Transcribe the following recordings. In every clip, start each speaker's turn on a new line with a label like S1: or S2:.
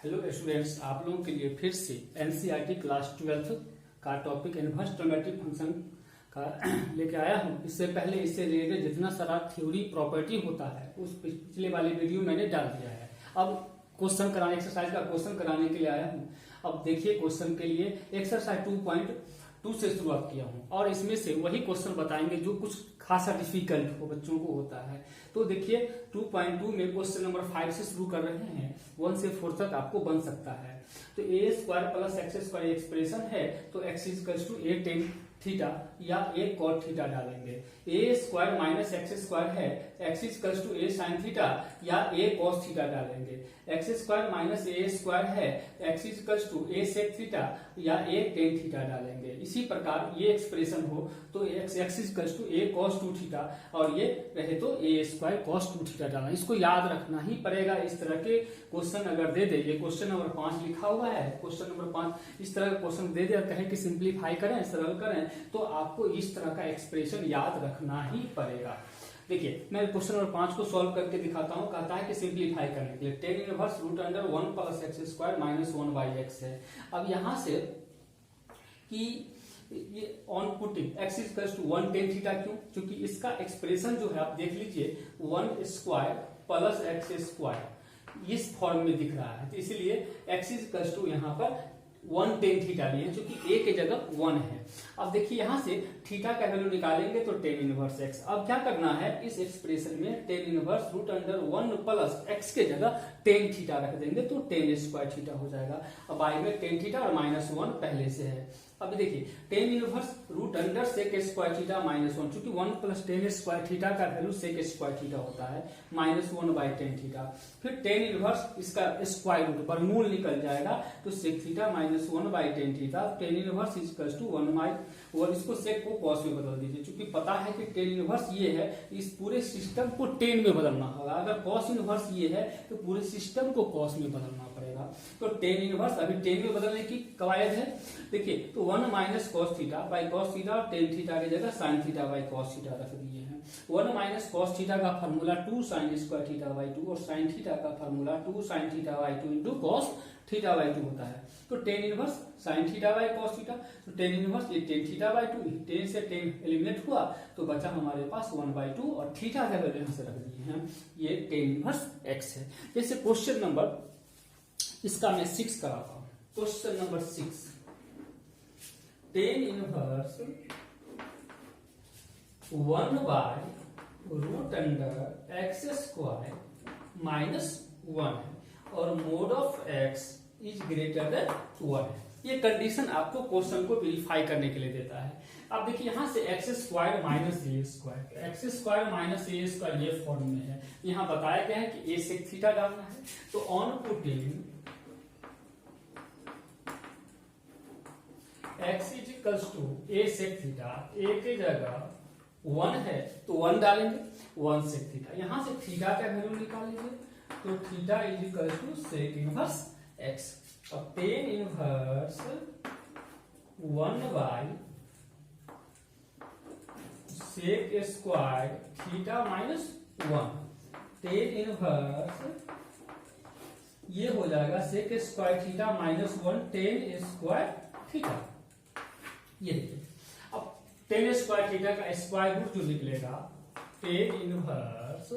S1: Hello students, आप लोगों के लिए फिर से एनसीईआरटी क्लास 12 का टॉपिक इनवर्स ट्रिमेट्रिक फंक्शन का लेके आया हूँ। इससे पहले इससे रिलेटेड जितना सारा थ्योरी प्रॉपर्टी होता है उस पिछले वाले वीडियो मैंने डाल दिया है। अब क्वेश्चन कराने, एक्सरसाइज का क्वेश्चन कराने के लिए आया हूँ। अब देखिए, क्वेश्चन के लिए एक्सरसाइज 2.2 से शुरुआत किया हूँ और इसमें से वही क्वेश्चन बताएंगे जो कुछ खासा डिफिकल्ट हो बच्चों को होता है। तो देखिए 2.2 में क्वेश्चन नंबर 5 से शुरू कर रहे हैं, 1 से 4 तक आपको बन सकता है। तो a square plus x square expression है, तो x equals to a tan theta या ए कॉट थीटा डालेंगे। A square minus x square है, x equals to a sin theta या ए कॉस थीटा डालेंगे। X square minus a square है, x equals to a sec theta या a tan theta डालेंगे। इसी प्रकार ये एक्सप्रेशन हो तो x equals to a cos 2 theta और ये रहे तो ए स्क्वायर कॉस 2 थीटा डालना। इसको याद रखना ही पड़ेगा। इस तरह के क्वेश्चन अगर दे दे, ये क्वेश्चन नंबर 5 लिखा हुआ है, क्वेश्चन नंबर 5 इस तरह का क्वेश्चन दे दे और कहे कि सिंप्लीफाई करें, सरल करें, तो आपको इस तरह का एक्सप्रेशन याद रखना ही पड़ेगा। देखिए, मैं क्वेश्चन नंबर 5 को सॉल्व करके दिखाता हूं। कहता है कि सिंप्लीफाई करने के लिए tan inverse root under 1 plus x square minus 1 by x है। अब यहां से कि ये on putting x equals to 1 tan theta, क्यों? क्योंकि इसका एक्सप्रेशन जो है आप देख लीजिए 1 स्क्वायर प्लस एक्स स्क्वायर इस फॉर्म में दिख रहा है, तो इसीलिए एक्स इक्वल्स टू यहाँ पर 1 टेन थीटा लिए, क्योंकि ए के जगह 1 है। अब देखिए यहां से थीटा का वैल्यू निकालेंगे तो टेन इनवर्स एक्स। अब क्या करना है, इस एक्सप्रेशन में tan inverse root under 1 plus x के जगह टेन थीटा रख देंगे तो टेन स्क्वायर थीटा हो जाएगा। अब आई में टेन थीटा और माइनस 1 पहले से है। अब देखिए tan inverse root under sec square theta minus 1, चूंकि 1 प्लस टेन स्क्वायर थीटा का वैल्यू सेक स्क्वायर थीटा होता है, माइनस 1 बाई टेन थीटा। फिर टेन इनवर्स इसका स्क्वायर रूट वर्गमूल निकल जाएगा तो sec theta minus 1 by tan theta. Tan inverse equals to 1 by, और इसको सेक को कॉस में बदल दीजिए, क्योंकि पता है कि टेन इनवर्स ये है, इस पूरे सिस्टम को टेन में बदलना होगा। अगर कॉस इनवर्स ये है तो पूरे सिस्टम को कॉस में बदलना पड़ेगा। तो टेन इनवर्स अभी टेन में बदलने की कवायद है। देखिए तो 1 minus cos theta by cos theta और टेन थीटा की जगह sine theta by cos theta रख दिए हैं। 1 माइनस कॉस थीटा का formula 2 sine square theta by 2 और साइन थीटा का formula 2 sine theta by 2 into cos theta by 2 होता है। तो tan inverse sine theta by cos theta, तो टेन इनवर्स ये टेन थीटा बाई 2, टेन से ten eliminate हुआ तो बचा हमारे पास 1 बाई 2 और थीटा का वैल्यू यहां से रख दिए हैं, ये टेन इनवर्स एक्स है। जैसे क्वेश्चन नंबर इसका मैं 6 कराता हूं। Question number 6, tan inverse 1 by root under x square minus 1 है और mod of x is greater than 1 है। ये कंडीशन आपको क्वेश्चन को वेरीफाई करने के लिए देता है। अब देखिए यहां से x square minus a square, x square minus a square ये फॉर्म में है। यहां बताया गया है कि ए सेक थीटा डालना है, तो on putting x is equals to a sec theta, a के जगह 1 है तो 1 डालेंगे, 1 सेक थीटा। यहां से थीटा का वैल्यू निकालेंगे तो theta is equal to sec inverse x. अब tan inverse 1 by sec square theta minus 1, tan inverse ये हो जाएगा sec square theta minus 1 tan square theta. ये देखिए अब टेन स्क्वायर थीटा का स्क्वायर रूट जो निकलेगा tan inverse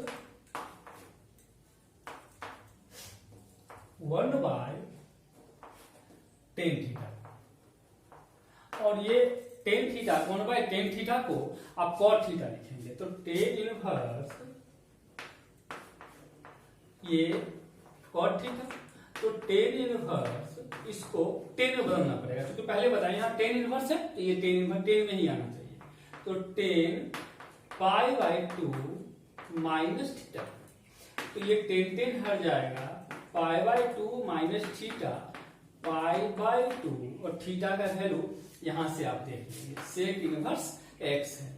S1: 1 by tan theta, और ये tan theta 1 by tan theta को आप कॉट थीटा लिखेंगे, तो टेन इनवर्स ये कॉट थीटा, तो टेन इनवर्स इसको टेन में बदलना पड़ेगा, क्योंकि पहले बताया यहाँ टेन इनवर्स है तो ये टेन इनवर्स टेन में ही आना चाहिए। तो ten pi by 2 minus theta, तो ये टेन टेन हट जाएगा, pi by 2 minus theta pi by 2 और थीटा का वैल्यू यहां से आप देख लीजिए सेक इनवर्स एक्स है।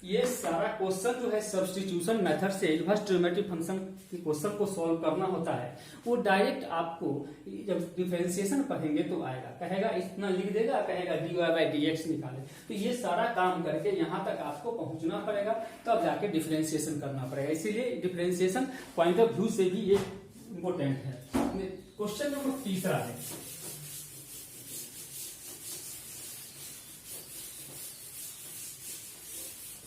S1: ये सारा क्वेश्चन जो है सब्स्टिट्यूशन मेथड से इनवर्स ट्रिमेट्रिक फंक्शन के क्वेश्चन को सॉल्व करना होता है, वो डायरेक्ट आपको जब डिफरेंशिएशन पढ़ेंगे तो आएगा, कहेगा इतना लिख देगा, कहेगा dy बाई dx निकाले। तो ये सारा काम करके यहाँ तक आपको पहुंचना पड़ेगा, तब जाके डिफरेंशिएशन करना पड़ेगा। इसीलिए डिफरेंशिएशन पॉइंट ऑफ व्यू से भी ये इम्पोर्टेंट है। क्वेश्चन नंबर तीसरा है,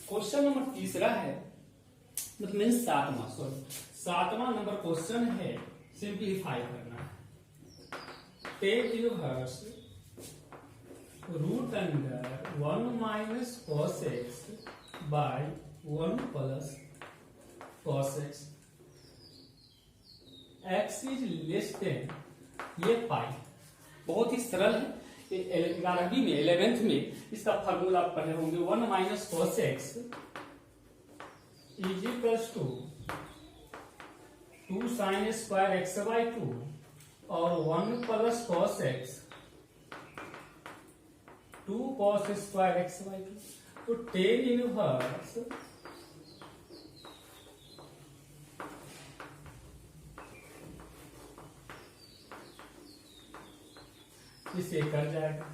S1: क्वेश्चन नंबर तीसरा है, मतलब सातवां नंबर क्वेश्चन है, सिंप्लीफाई करना है। Tan inverse root under 1 minus cos x by 1 plus cos x, x is less than ये पाई। बहुत ही सरल है। 11वीं में 11th में इसका फार्मूला पढ़े होंगे। 1 minus cos x is equals to 2 sin square x by 2 और 1 plus cos x 2 cos square x by 2। तो टेन इनवर्स इसे कर जाएगा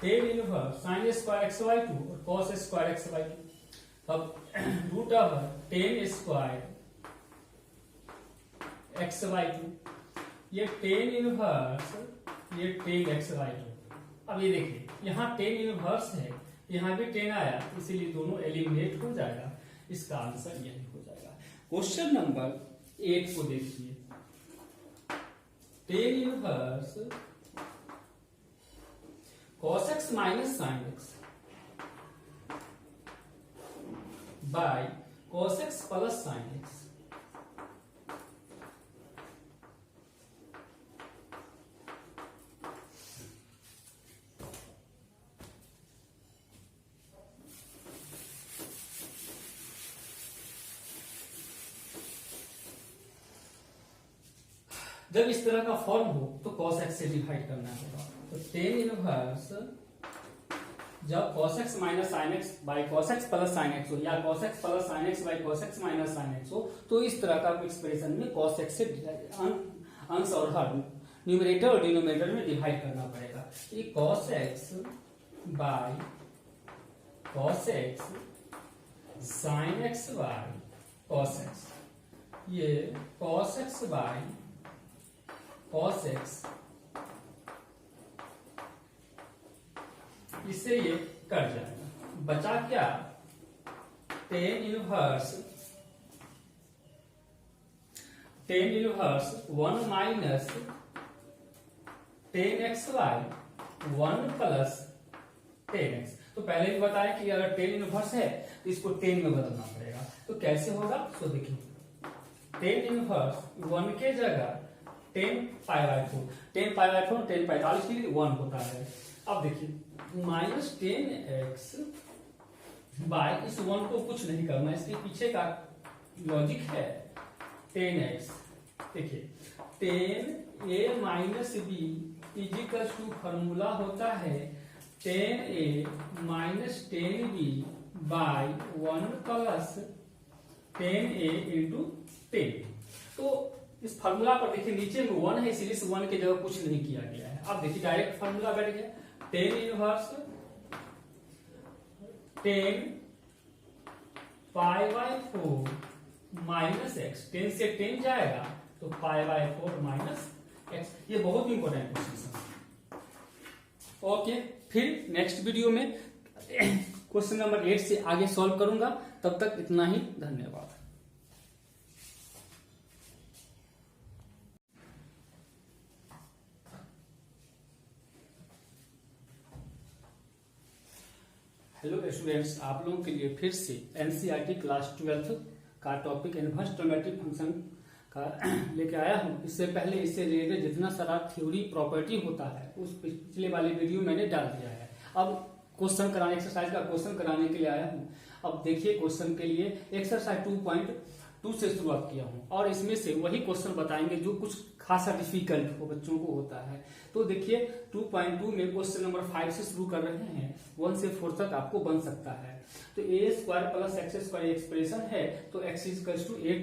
S1: tan inverse sine square x by 2 और cos स्क्वायर एक्स बाई 2। अब root over tan square x by 2, ये tan inverse ये tan x by 2। अब ये देखिए यहाँ टेन इनवर्स है, यहाँ भी टेन आया, इसीलिए दोनों एलिमिनेट हो जाएगा। इसका आंसर यही हो जाएगा। क्वेश्चन नंबर 8 को देखिए। Tan inverse cos x minus sin x by cos x plus sin x। जब इस तरह का फॉर्म हो तो cos x से डिवाइड करना होगा। तो टेन इनवर्स जब cos x minus sin x by cos x plus sin x हो या cos x plus sin x by cos x minus sin x हो, तो इस तरह का एक्सप्रेशन में cos x से अंश और हर न्यूमरेटर और डिनोमिनेटर में डिवाइड करना पड़ेगा। ये cos x by cos x sin x by cos x, ये cos x by cos x, इससे ये कट जाएगा। बचा क्या? Ten inverse 1 minus 10x by 1 plus 10x। तो पहले भी बताया कि अगर टेन इनवर्स है तो इसको 10 में बदलना पड़ेगा। तो कैसे होगा? तो देखिए टेन इनवर्स 1 के जगह 10 pi by 4, 10 pi by 4 10 45 degree 1 होता है। अब देखिए माइनस 10x बाय इस 1 को कुछ नहीं करना, इसके पीछे का लॉजिक है 10x। देखिए 10a minus b is equal to formula होता है 10a minus 10b by 1 plus 10a into 10। तो इस फार्मूला पर देखिए नीचे में 1 है, इसलिए इस 1 की जगह कुछ नहीं किया गया है। अब देखिए डायरेक्ट फार्मूला बैठ गया 10 inverse 10 pi by 4 minus x, 10 से 10 जाएगा तो पाई बाई 4 माइनस एक्स। ये बहुत इंपॉर्टेंट क्वेश्चन है। ओके, फिर नेक्स्ट वीडियो में क्वेश्चन नंबर 8 से आगे सॉल्व करूंगा। तब तक इतना ही, धन्यवाद। हेलो स्टूडेंट्स, आप लोगों के लिए फिर से एनसीईआरटी क्लास 12 का टॉपिक इनवर्स ट्रिग्नोमेट्रिक फंक्शन का लेके आया हूँ। इससे पहले इससे रिलेटेड जितना सारा थ्योरी प्रॉपर्टी होता है उस पिछले वाले वीडियो मैंने डाल दिया है। अब क्वेश्चन कराने, एक्सरसाइज का क्वेश्चन कराने के लिए आया हूँ। अब देखिए क्वेश्चन के लिए एक्सरसाइज 2.2 से शुरुआत किया हूँ और इसमें से वही क्वेश्चन बताएंगे जो कुछ खासा डिफिकल्ट हो बच्चों को होता है। तो देखिए 2.2 में क्वेश्चन नंबर 5 से शुरू कर रहे हैं, 1 से 4 तक आपको बन सकता है। तो a square plus x square expression है, तो x is to a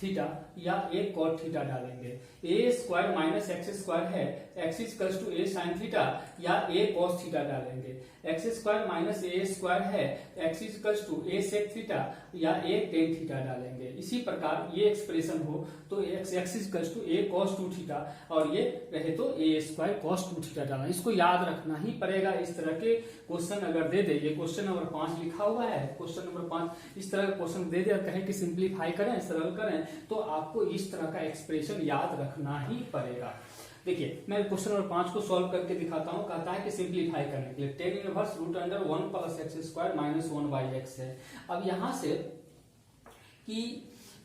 S1: theta या ए कॉट थीटा डालेंगे। A square minus x square है, x equals to a sin theta या ए कॉस थीटा डालेंगे। X square minus a square है, x equals to a sec theta या a tan theta डालेंगे। इसी प्रकार ये एक्सप्रेशन हो तो x equals to a cos two theta और ये रहे तो a square cos two theta डालना। इसको याद रखना ही पड़ेगा। इस तरह के क्वेश्चन अगर दे दे, ये क्वेश्चन नंबर 5 लिखा हुआ है, क्वेश्चन नंबर 5 इस तरह का क्वेश्चन दे दे और कहें कि सिंप्लीफाई करें, सरल करें, तो आपको इस तरह का एक्सप्रेशन याद रखना ही पड़ेगा। देखिए मैं क्वेश्चन नंबर 5 को सॉल्व करके दिखाता हूं। कहता है कि सिंप्लीफाई करने के लिए tan inverse root under 1 plus x square minus 1 by x है। अब यहां से कि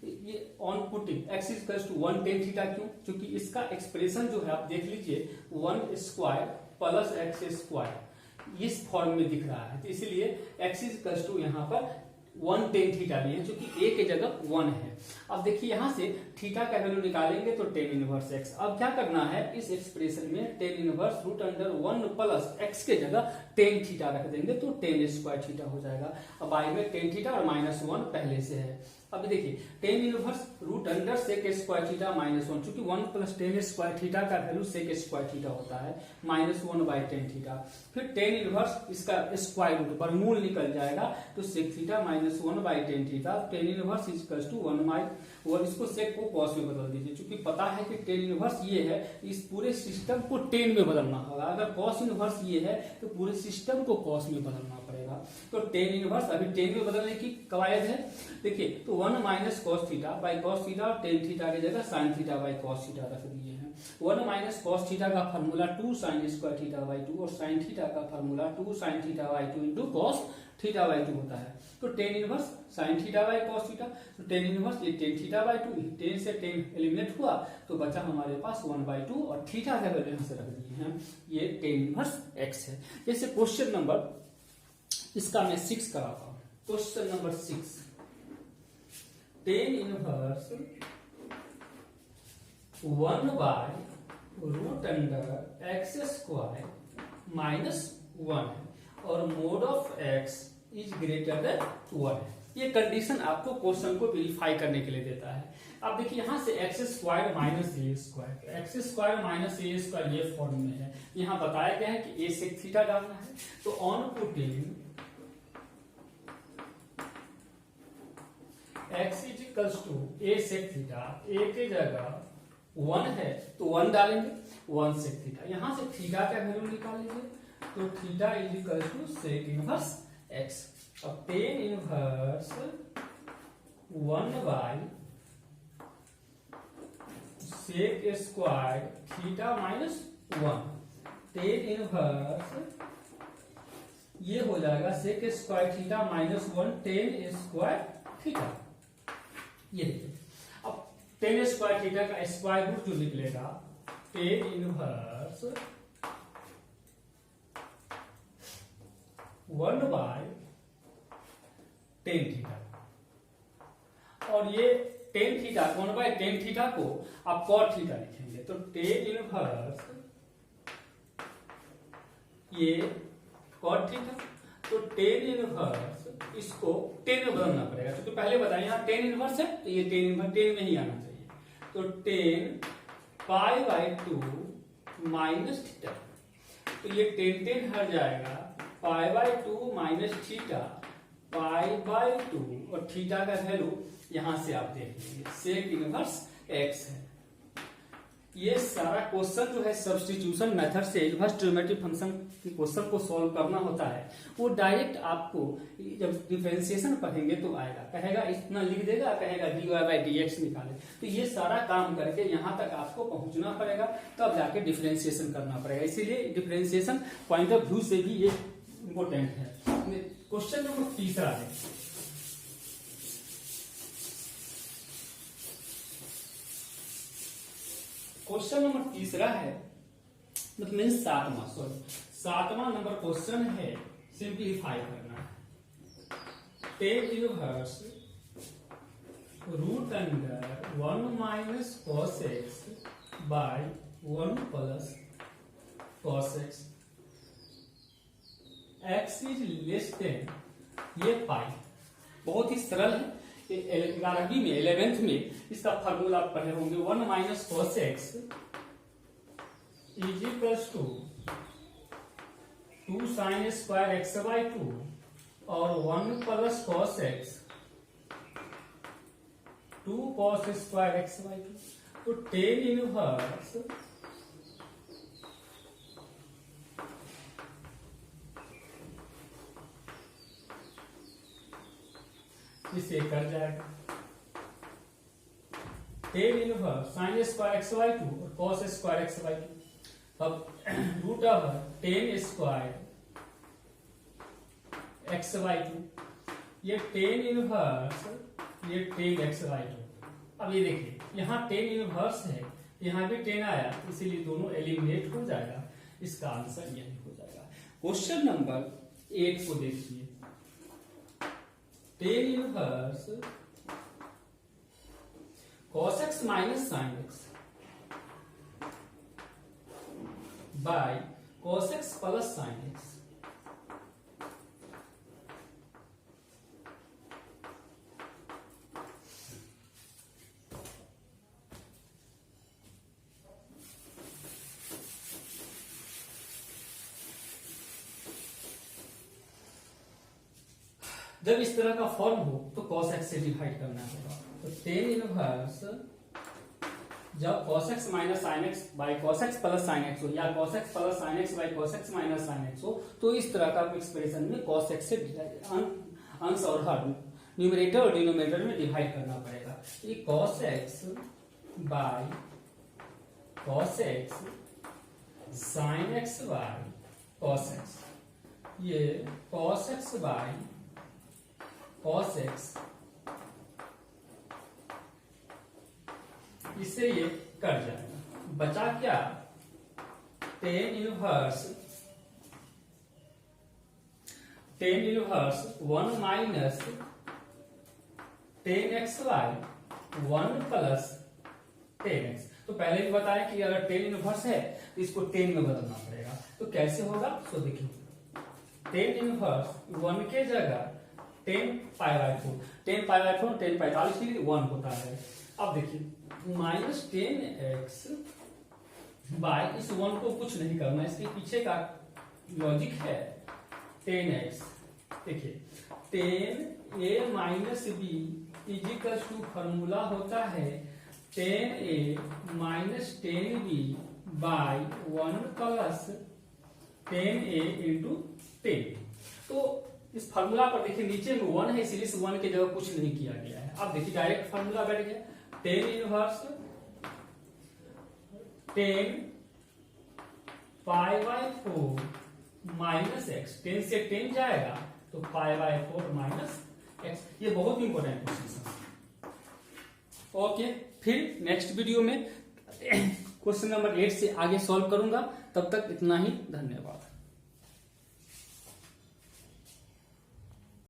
S1: ये on putting x equals to 1 tan theta, क्यों? क्योंकि इसका एक्सप्रेशन जो है आप देख लीजिए 1 स्क्वायर प्लस एक्स स्क्वायर इस फॉर्म में दिख रहा है, तो इसीलिए एक्स इक्वल्स टू यहाँ पर 1 टेन थीटा लिए, क्योंकि ए के जगह 1 है। अब देखिए यहां से थीटा का वैल्यू निकालेंगे तो टेन इनवर्स एक्स। अब क्या करना है, इस एक्सप्रेशन में tan inverse root under 1 plus x के जगह टेन थीटा रख देंगे तो टेन स्क्वायर थीटा हो जाएगा। अब आई में टेन थीटा और माइनस 1 पहले से है। अब देखिए tan inverse root under sec square theta minus 1, चूंकि 1 प्लस टेन स्क्वायर थीटा का वैल्यू सेक स्क्वायर थीटा होता है, माइनस 1 बाई टेन थीटा। फिर टेन इनवर्स इसका स्क्वायर रूट वर्गमूल निकल जाएगा तो sec theta minus 1 by tan theta. Tan inverse equals to 1 by, और इसको सेक को कॉस में बदल दीजिए, क्योंकि पता है कि टेन इनवर्स ये है, इस पूरे सिस्टम को टेन में बदलना होगा। अगर कॉस इनवर्स ये है तो पूरे सिस्टम को कॉस में बदलना पड़ेगा। तो टेन इनवर्स अभी टेन में बदलने की कवायद है। देखिए तो 1 minus cos theta by cos theta और टेन थीटा की जगह sine theta by cos theta रख दिए हैं। 1 माइनस कॉस थीटा का formula 2 sine square theta by 2 और साइन थीटा का formula 2 sine theta by 2 into cos theta by 2 होता है। तो tan inverse sine theta by cos theta, तो टेन इनवर्स ये टेन थीटा बाई 2, टेन से ten eliminate हुआ तो बचा हमारे पास 1 बाई 2 और थीटा का वैल्यू यहां से रख दिए हैं, ये टेन इनवर्स एक्स है। जैसे क्वेश्चन नंबर इसका मैं 6 कराता हूं। Question number 6, tan inverse 1 by root under x square minus 1 है और mod of x is greater than 1 है। ये कंडीशन आपको क्वेश्चन को वेरीफाई करने के लिए देता है। अब देखिए यहां से x square minus a square, x square minus a square ये फॉर्म में है। यहां बताया गया है कि ए सेक थीटा डालना है, तो on putting x is equals to a sec theta, a के जगह 1 है तो 1 डालेंगे, 1 सेक थीटा। यहां से थीटा का वैल्यू निकाल लीजिए तो theta is equal to sec inverse x. अब tan inverse 1 by sec square theta minus 1, tan inverse ये हो जाएगा sec square theta minus 1 tan square theta. ये देखिए अब टेन स्क्वायर थीटा का स्क्वायर रूट जो निकलेगा tan inverse 1 by tan theta, और ये tan theta 1 by tan theta को आप कॉट थीटा लिखेंगे तो टेन इनवर्स ये कॉट थीटा, तो टेन इनवर्स इसको टेन में बदलना पड़ेगा, क्योंकि पहले बताया यहाँ टेन इनवर्स है तो ये टेन इनवर्स टेन में ही आना चाहिए। तो ten pi by 2 minus theta, तो ये टेन टेन हट जाएगा, pi by 2 minus theta pi by 2 और थीटा का वैल्यू यहां से आप देख लीजिए सेक इनवर्स एक्स है। ये सारा क्वेश्चन जो है सब्स्टिट्यूशन मेथड से इनवर्स ट्रिग्नोमेट्रिक फंक्शन के क्वेश्चन को सॉल्व करना होता है, वो डायरेक्ट आपको जब डिफरेंशिएशन पढ़ेंगे तो आएगा, कहेगा इतना लिख देगा, कहेगा dy बाई dx निकाले। तो ये सारा काम करके यहाँ तक आपको पहुंचना पड़ेगा, तब जाके डिफरेंशिएशन करना पड़ेगा। इसीलिए डिफरेंशिएशन पॉइंट ऑफ व्यू से भी ये इंपॉर्टेंट है। क्वेश्चन नंबर 3 है, क्वेश्चन नंबर 3 है, मतलब 7वां नंबर क्वेश्चन है, सिंप्लीफाई करना है। Tan inverse root under 1 minus cos x by 1 plus cos x, x is less than ये पाई। बहुत ही सरल है, 11वीं में 11th में इसका फार्मूला आप पढ़े होंगे 1 minus cos x is equals to 2 sine square x by 2 और 1 plus cos x 2 cos square x by 2। तो टेन इनवर्स इसे कट जाएगा tan inverse sine square x by 2 और कॉस स्क्वायर एक्स बाई 2। अब root over tan square x by 2, ये tan inverse ये tan x by 2। अब ये देखिए यहाँ टेन इनवर्स है, यहाँ भी टेन आया, इसीलिए दोनों एलिमिनेट हो जाएगा। इसका आंसर यही हो जाएगा। क्वेश्चन नंबर 8 को देखिए, tan inverse cos x minus sine x by cos x plus sine x. जब इस तरह का फॉर्म हो तो cos x से डिवाइड करना होगा। तो टेन इनवर्स जब cos x minus sine x by cos x plus sine x हो या cos x plus sine x by cos x minus sine x हो, तो इस तरह का एक्सप्रेशन में cos x से अंश और हर न्यूमरेटर और डिनोमिनेटर में डिवाइड करना पड़ेगा। ये cos x by cos x sine x by cos x, ये cos x by cos x, इससे ये कट जाएगा। बचा क्या? Ten inverse 1 minus 10x by 1 plus 10x। तो पहले भी बताया कि अगर टेन इनवर्स है तो इसको 10 में बदलना पड़ेगा। तो कैसे होगा? तो देखिए टेन इनवर्स 1 के जगह 10 pi by 4, 10 pi by 4 10 45 degree 1 होता है। अब देखिए माइनस 10x बाई इस 1 को कुछ नहीं करना, इसके पीछे का लॉजिक है 10x। देखिए 10a minus b equals to formula होता है 10a minus 10b by 1 plus 10a into 10। तो इस फार्मूला पर देखिए नीचे में 1 है, इसलिए इस 1 की जगह कुछ नहीं किया गया है। अब देखिए डायरेक्ट फार्मूला बैठ गया, tan inverse 10 pi by 4 minus x, 10 से 10 जाएगा तो पाई बाई 4 माइनस एक्स। ये बहुत इंपॉर्टेंट क्वेश्चन है। ओके, फिर नेक्स्ट वीडियो में क्वेश्चन नंबर 8 से आगे सॉल्व करूंगा। तब तक इतना ही, धन्यवाद।